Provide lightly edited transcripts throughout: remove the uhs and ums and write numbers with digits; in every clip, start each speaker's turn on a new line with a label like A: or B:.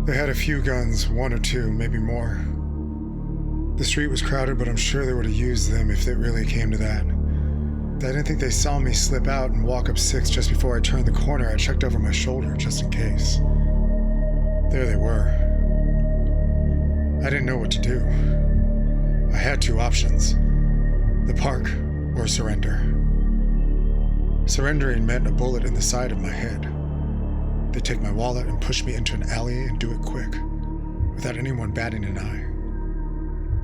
A: They had a few guns, one or two, maybe more. The street was crowded, but I'm sure they would have used them if it really came to that. I didn't think they saw me slip out and walk up 6 just before I turned the corner. I checked over my shoulder just in case. There they were. I didn't know what to do. I had 2 options: the park or surrender. Surrendering meant a bullet in the side of my head. They'd take my wallet and push me into an alley and do it quick, without anyone batting an eye.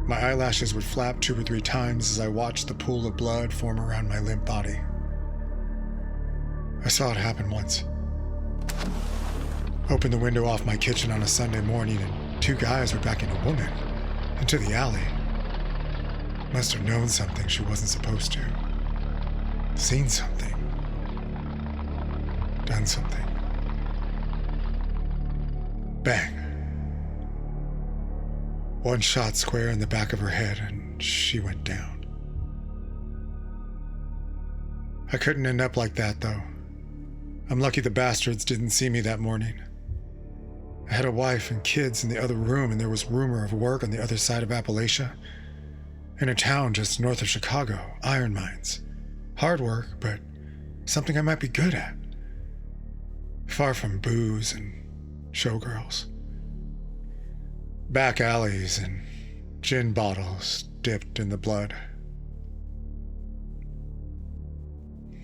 A: My eyelashes would flap 2 or 3 times as I watched the pool of blood form around my limp body. I saw it happen once. Opened the window off my kitchen on a Sunday morning and 2 guys were backing a woman into the alley. Must have known something she wasn't supposed to. Seen something. Done something. Bang. 1 shot square in the back of her head and she went down. I couldn't end up like that, though. I'm lucky the bastards didn't see me that morning. I had a wife and kids in the other room, and there was rumor of work on the other side of Appalachia, in a town just north of Chicago, iron mines. Hard work, but something I might be good at. Far from booze and showgirls. Back alleys and gin bottles dipped in the blood.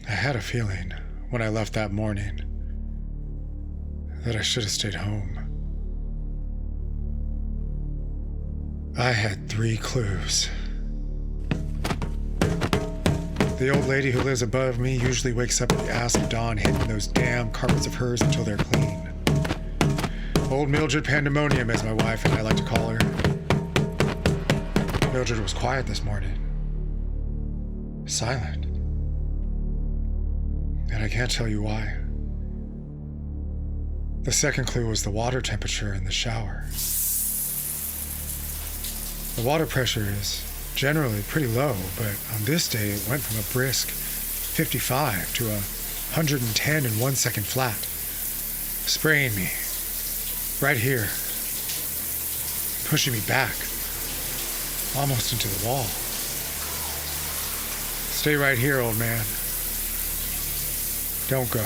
A: I had a feeling when I left that morning that I should have stayed home. I had 3 clues. The old lady who lives above me usually wakes up at the ass of dawn hitting those damn carpets of hers until they're clean. Old Mildred Pandemonium, as my wife and I like to call her. Mildred was quiet this morning. Silent. And I can't tell you why. The second clue was the water temperature in the shower. The water pressure is generally pretty low, but on this day it went from a brisk 55 to 110 in 1 second flat, spraying me right here, pushing me back, almost into the wall. Stay right here, old man. Don't go.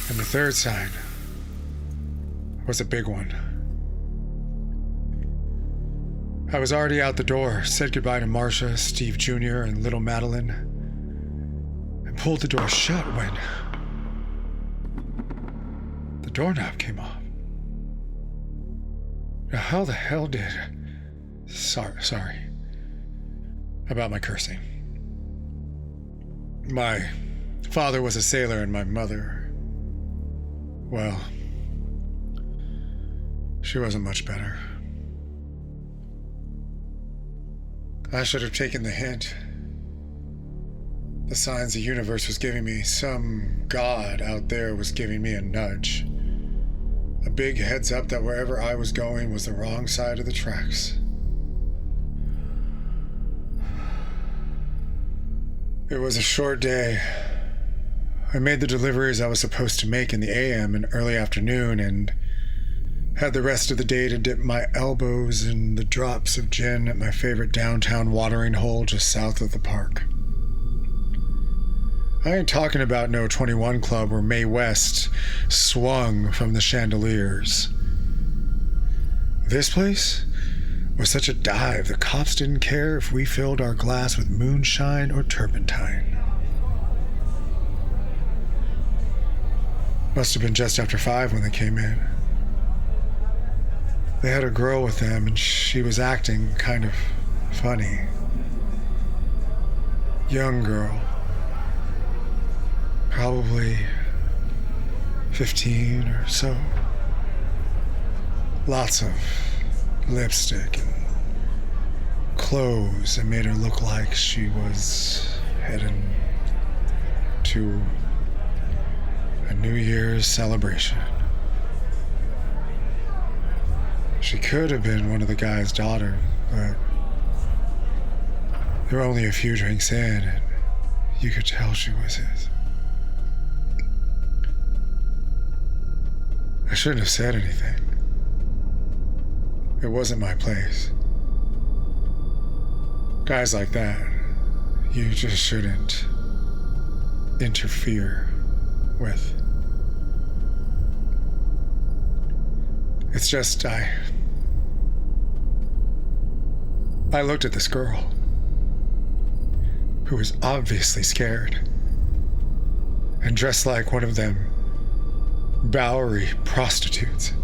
A: And the third sign was a big one. I was already out the door, said goodbye to Marcia, Steve Jr., and little Madeline, and pulled the door shut when the doorknob came off. Now, how the hell did... Sorry. About my cursing. My father was a sailor and my mother... well, she wasn't much better. I should have taken the hint. The signs the universe was giving me, some god out there was giving me a nudge. A big heads up that wherever I was going was the wrong side of the tracks. It was a short day. I made the deliveries I was supposed to make in the AM and early afternoon and had the rest of the day to dip my elbows in the drops of gin at my favorite downtown watering hole just south of the park. I ain't talking about no 21 Club where Mae West swung from the chandeliers. This place was such a dive, the cops didn't care if we filled our glass with moonshine or turpentine. Must have been just after 5 when they came in. They had a girl with them and she was acting kind of funny. Young girl. Probably 15 or so. Lots of lipstick and clothes that made her look like she was heading to a New Year's celebration. She could have been one of the guy's daughter, but there were only a few drinks in and you could tell she was his. I shouldn't have said anything. It wasn't my place. Guys like that, you just shouldn't interfere with. It's just I looked at this girl who was obviously scared and dressed like one of them Bowery prostitutes.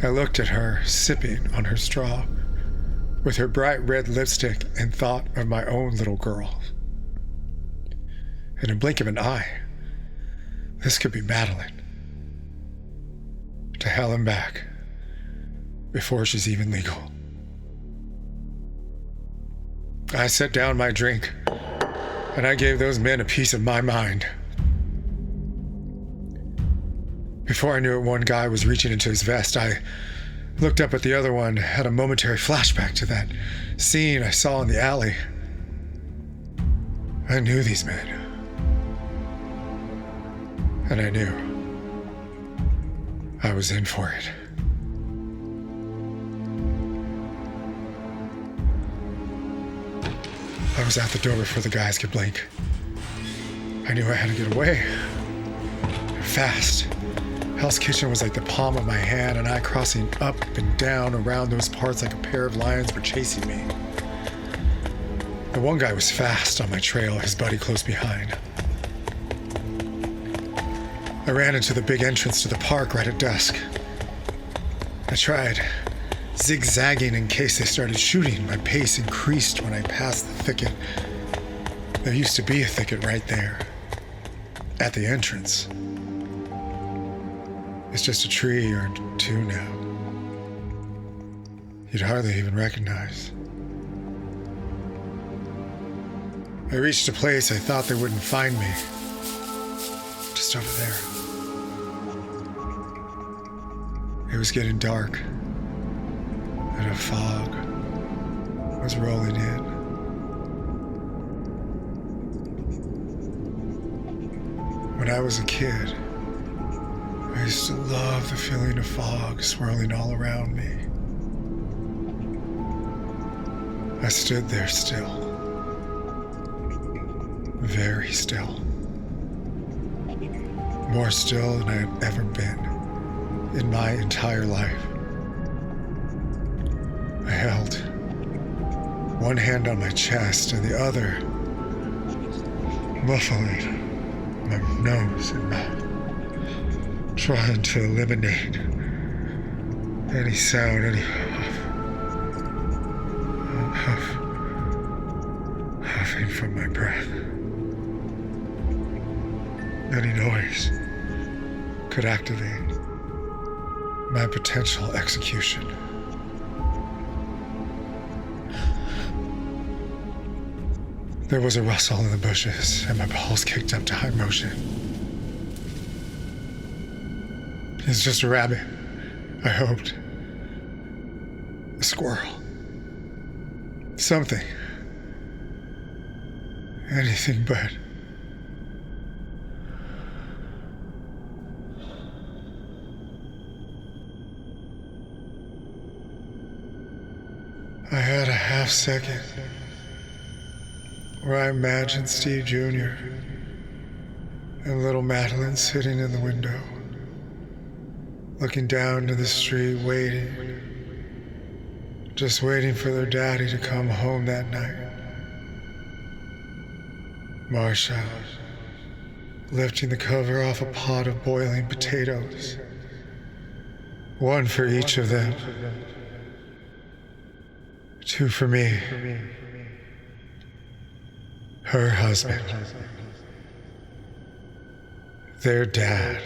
A: I looked at her sipping on her straw with her bright red lipstick and thought of my own little girl. In a blink of an eye, this could be Madeline. To hell and back before she's even legal. I set down my drink and I gave those men a piece of my mind. Before I knew it, one guy was reaching into his vest. I looked up at the other one, had a momentary flashback to that scene I saw in the alley. I knew these men. And I knew I was in for it. I was out the door before the guys could blink. I knew I had to get away. Fast. Hell's Kitchen was like the palm of my hand, and I crossing up and down around those parts like a pair of lions were chasing me. The one guy was fast on my trail, his buddy close behind. I ran into the big entrance to the park right at dusk. I tried zigzagging in case they started shooting. My pace increased when I passed the thicket. There used to be a thicket right there, at the entrance. It's just a tree or two now. You'd hardly even recognize. I reached a place I thought they wouldn't find me. Just over there. It was getting dark, and a fog was rolling in. When I was a kid, I used to love the feeling of fog swirling all around me. I stood there still. Very still. More still than I had ever been in my entire life. I held one hand on my chest and the other muffling my nose and mouth, trying to eliminate any sound, any huffing from my breath. Any noise could activate my potential execution. There was a rustle in the bushes, and my balls kicked up to high motion. It's just a rabbit, I hoped. A squirrel. Something. Anything but. I had a half second where I imagined Steve Jr. and little Madeline sitting in the window, looking down to the street, waiting, just waiting for their daddy to come home that night. Marsha, lifting the cover off a pot of boiling potatoes, one for each of them, two for me, her husband, their dad.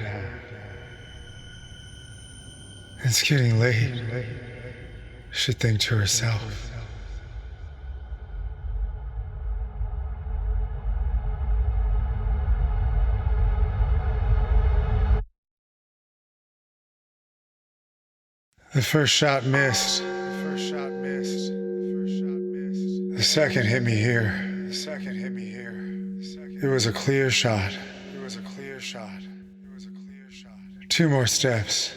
A: It's getting late, she'd think to herself. The first shot missed. The second hit me here. It was a clear shot. Two more steps.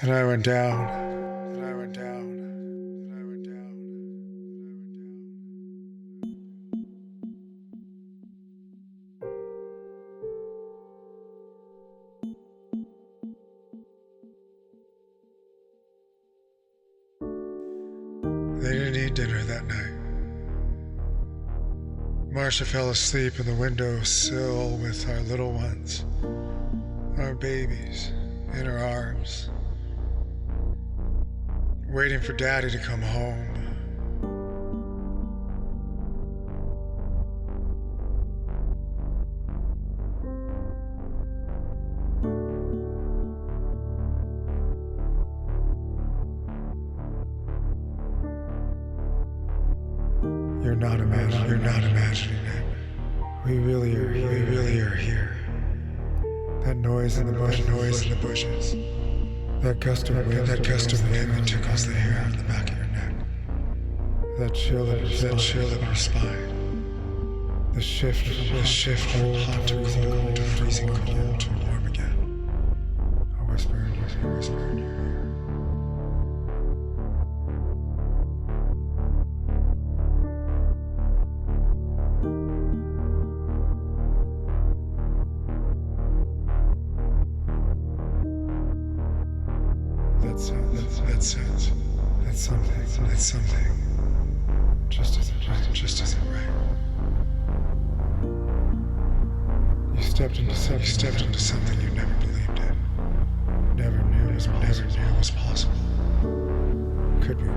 A: And I went down. They didn't eat dinner that night. Marsha fell asleep in the windowsill with our little ones, our babies, in her arms, waiting for Daddy to come home. You're not imagining it. We really are here. That noise in the bushes. That gust of wind that tickles the hair out of the back of your neck. That chill up your spine. The shift from hot to cold to freezing cold to warm again. A whisper in your ear. That's something. Just isn't right. You stepped into something you never believed in. Never knew it was possible. Could be real.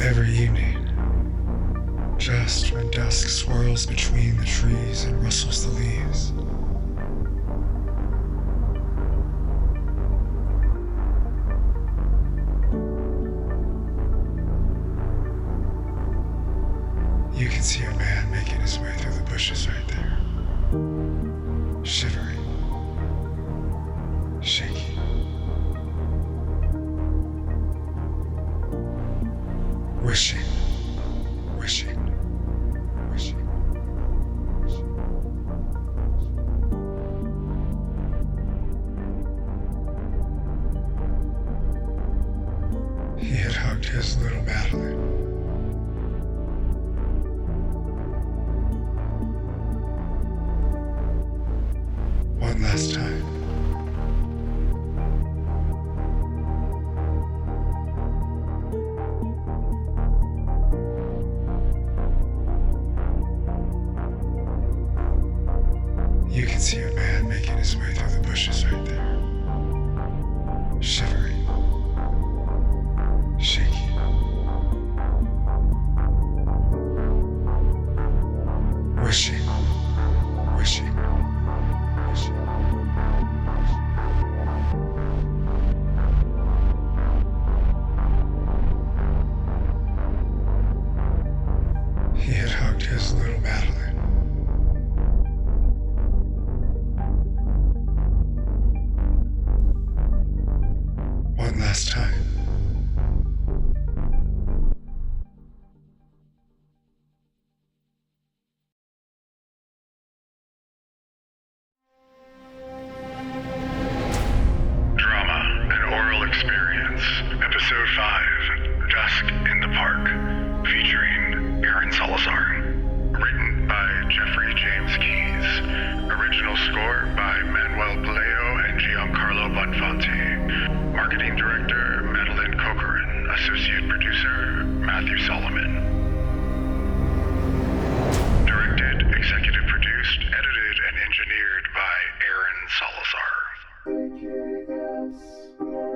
A: Every evening, just when dusk swirls between the trees and rustles the leaves, you can see a man making his way through the bushes right there, shivering, shaking. Wishing. He had hugged his little Madeline. One last time. You can see a man making his way through the bushes right there, shivering, shaking. last time.
B: Drama, an oral experience. Episode 5, Dusk in the Park, featuring Aaron Salazar. Written by Jeffrey James Keyes. Original score by Manuel Pelayo and Giancarlo Bonfanti. Marketing Director, Madeline Corcoran. Associate Producer, Matthew Solomon. Directed, executive produced, edited, and engineered by Aaron Salazar.